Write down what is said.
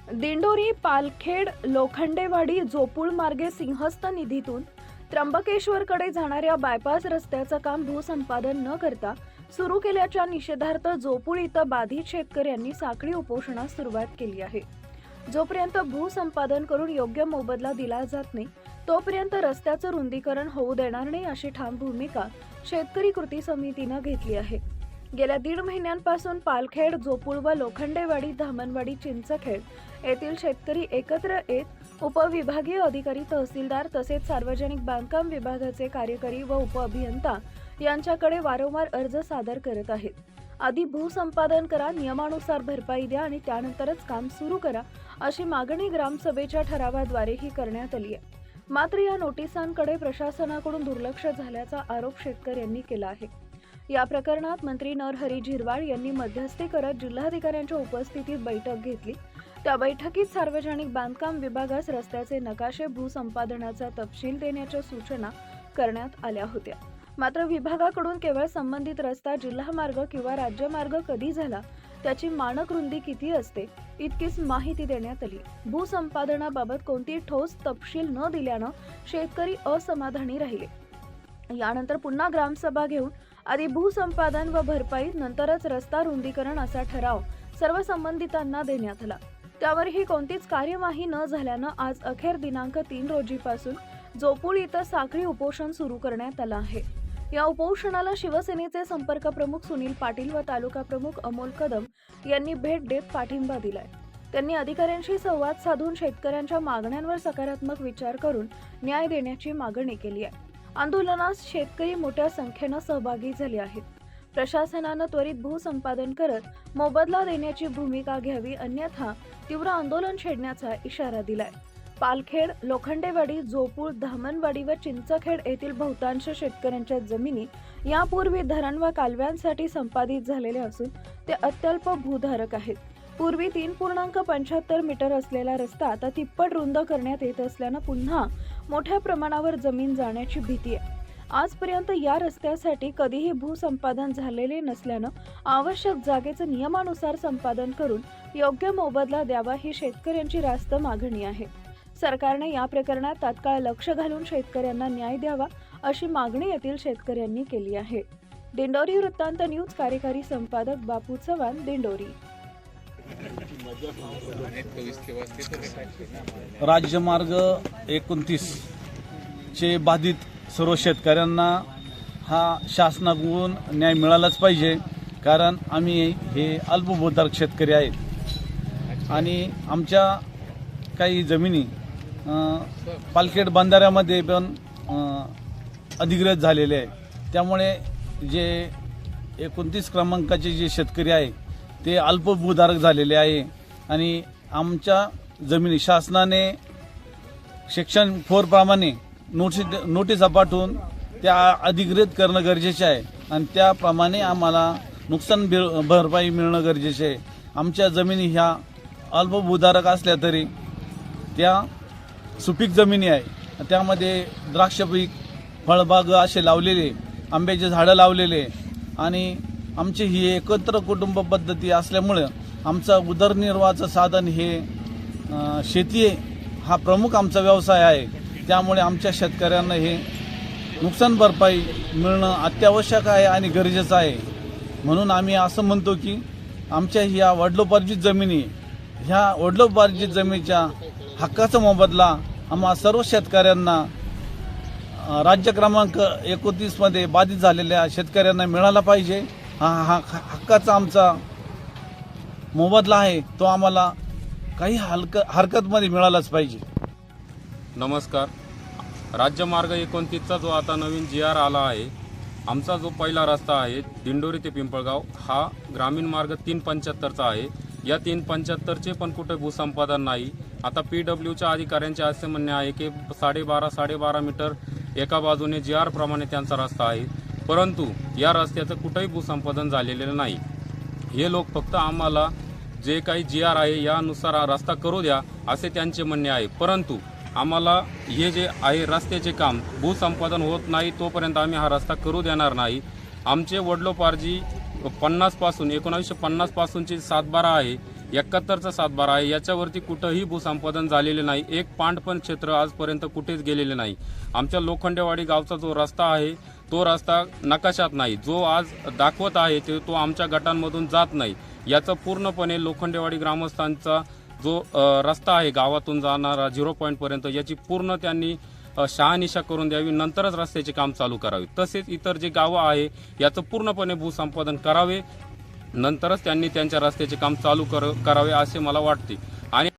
दिंडोरी पालखेड लोखंडेवाडी जोपूळ मार्गे सिंहस्थ निधीतून त्र्यंबकेश्वरकडे जाणाऱ्या बायपास रस्त्याचं काम भूसंपादन न करता सुरू केल्याच्या निषेधार्थ जोपूळ इथं बाधित शेतकऱ्यांनी साखळी उपोषणास सुरुवात केली आहे। जोपर्यंत भूसंपादन करून योग्य मोबदला दिला जात नाही तोपर्यंत रस्त्याचं रुंदीकरण होऊ देणार नाही अशी ठाम भूमिका शेतकरी कृती समितीने घेतली आहे। गेल्या 1.5 महिन्यांपासून पालखेड, जोपूळ व लोखंडेवाडी, धामणवाडी, चिंचखेड येथील शेतकरी एकत्र येत उपविभागीय अधिकारी, तहसीलदार तसेच सार्वजनिक बांधकाम विभागाचे कार्यकारी व उपअभियंता यांच्याकडे वारंवार अर्ज सादर करत आहेत। आधी भूसंपादन करा, नियमानुसार भरपाई द्या आणि त्यानंतरच काम सुरू करा अशी मागणी ग्रामसभेच्या ठरावाद्वारेही करण्यात आली आहे। मात्र या नोटिसांकडे प्रशासनाकडून दुर्लक्ष झाल्याचा आरोप शेतकऱ्यांनी केला आहे। या प्रकरणात मंत्री नरहरी झिरवाळ यांनी मध्यस्थी करत जिल्हाधिकाऱ्यांच्या उपस्थितीत बैठक घेतली। त्या बैठकीत सार्वजनिक बांधकाम विभागास रस्त्याचे नकाशे, भूसंपादनाचा तपशील देण्याच्या सूचना करण्यात आल्या होत्या। मात्र विभागाकडून केवळ संबंधित रस्ता जिल्हा मार्ग किंवा राज्य मार्ग कधी झाला, त्याची मानक रुंदी किती असते इतकीच माहिती देण्यात आली। भूसंपादनाबाबत कोणतीही ठोस तपशील न दिल्यानं शेतकरी असमाधानी राहिले। यानंतर पुन्हा ग्रामसभा घेऊन आधी भूसंपादन व भरपाई नंतरच रस्ता रुंदीकरण असा ठराव सर्व संबंधितांना देण्यात आला। त्यावरही कोणतीच कार्यवाही न झाल्यानं आज अखेर दिनांक 3 रोजीपासून जोपूळ इथं साखळी उपोषण सुरू करण्यात आलं आहे। या उपोषणाला शिवसेनेचे संपर्क प्रमुख सुनील पाटील व तालुका प्रमुख अमोल कदम यांनी भेट देत पाठिंबा दिलाय। त्यांनी अधिकाऱ्यांशी संवाद साधून शेतकऱ्यांच्या मागण्यांवर सकारात्मक विचार करून न्याय देण्याची मागणी केली आहे। आंदोलनात शेतकरी मोठ्या संख्येने सहभागी झाले आहेत। प्रशासनानं त्वरित भूसंपादन करत मोबदला देण्याची भूमिका घ्यावी, अन्यथा तीव्र आंदोलन छेडण्याचा इशारा दिलाय। पालखेड, लोखंडेवाडी, जोपूळ, धामणवाडी व चिंचखेड येथील बहुतांश शेतकऱ्यांच्या जमिनी यापूर्वी धरण व कालव्यांसाठी संपादित झालेल्या असून ते अत्यल्प भूधारक आहेत। पूर्वी 3.75 मीटर असलेला रस्ता आता तिप्पट रुंद करण्यात येत असल्यानं पुन्हा मोठ्या प्रमाणावर जमीन जाण्याची भीती आहे। आजपर्यंत या रस्त्यासाठी कधीही भूसंपादन झालेले नसल्यानं आवश्यक जागेचं नियमानुसार संपादन करून योग्य मोबदला द्यावा ही शेतकऱ्यांची रास्त मागणी आहे। सरकारने या प्रकरणात तात्काळ लक्ष घालून शेतकऱ्यांना न्याय द्यावा अशी मागणी येथील शेतकऱ्यांनी केली आहे। दिंडोरी वृत्तांत न्यूज कार्यकारी संपादक बापू चव्हाण, दिंडोरी। राज्यमार्ग 29 चे बाधित सर्व शेतकऱ्यांना हा शासनाकडून न्याय मिळालाच पाहिजे, कारण आम्ही हे अल्पभूधारक शेतकरी आहेत आणि आमच्या काही जमिनी पालखेड बंधाऱ्यामध्ये पण अधिग्रहित झालेले आहे। त्यामुळे जे 29 क्रमांकाचे जे शेतकरी आहे ते अल्पभूधारक झालेले आहे आणि आमच्या जमिनी शासनाने सेक्शन 4 प्रमाणे नोटिसा पाठवून त्या अधिग्रहित करणं गरजेचे आहे आणि त्याप्रमाणे आम्हाला नुकसान भरपाई मिळणं गरजेचे आहे। आमच्या जमिनी ह्या अल्पभूधारक असल्या तरी त्या सुपीक जमिनी आहे, त्यामध्ये द्राक्ष पीक, फळबाग असे लावलेले, आंब्याचे झाडं लावलेले आणि आमची ही एकत्र कुटुंब पद्धती असल्यामुळे आमचा उदरनिर्वाहाचं साधन हे शेती हा प्रमुख आमचा व्यवसाय आहे। त्यामुळे आमच्या शेतकऱ्यांना हे नुकसान भरपाई मिळणं अत्यावश्यक आहे आणि गरजेचं आहे। म्हणून आम्ही असं म्हणतो की आमच्या ह्या वडिलोपार्जित जमिनी, ह्या वडिलोपार्जित जमिनीच्या हक्काचा मोबदला आम्हा सर्व शेतकऱ्यांना राज्य क्रमांक 29 मध्ये बाधित झालेल्या शेतकऱ्यांना मिळाला पाहिजे। हा हक्काचा आमचा मोबदला आहे, तो आम्हाला काही हरकतमध्ये मिळालाच पाहिजे। नमस्कार। राज्यमार्ग 29चा जो आता नवीन GR आला आहे, आमचा जो पहिला रस्ता आहे दिंडोरी ते पिंपळगाव हा ग्रामीण मार्ग 375चा आहे। या 375चे पण कुठे भूसंपादन नाही। आता PWच्या अधिकाऱ्यांचे असे म्हणणे आहे की 12.5 मीटर एका बाजूने GR प्रमाणे त्यांचा रस्ता आहे, परंतु या रस्त्याचं कुठेही भूसंपादन झालेलं नाही। हे लोक फक्त आम्हाला जे काही GR आहे यानुसार रस्ता करू द्या असे त्यांचे म्हणणे आहे, परंतु आम्हाला हे जे आहे रस्त्याचे काम भूसंपादन होत नाही तोपर्यंत आम्ही हा रस्ता करू देणार नाही। आमचे वडिलोपार्जी 1950 पासूनची 7/12 आहे, 71चा सातबारा आहे, याच्यावरती कुठंही भूसंपादन झालेले नाही. एक पांड पण क्षेत्र आजपर्यंत कुठेच गेलेले नाही. आमच्या लोखंडेवाडी गावचा जो रस्ता आहे तो रस्ता नकाशात नाही. जो आज दाखवत आहे तो आमच्या गटांमधून जात नाही. याचं पूर्णपणे लोखंडेवाडी ग्रामस्थांचा जो रस्ता आहे गावातून जाणारा 0 पॉईंटपर्यंत, याची पूर्ण त्यांनी शहानिशा करून द्यावी, नंतरच रस्त्याचे काम चालू करावे. तसेच इतर जे गावं आहे याचं पूर्णपणे भूसंपादन करावे, नंतरच त्यांनी त्यांच्या रस्त्याचे काम चालू करावे असे मला वाटते. आणि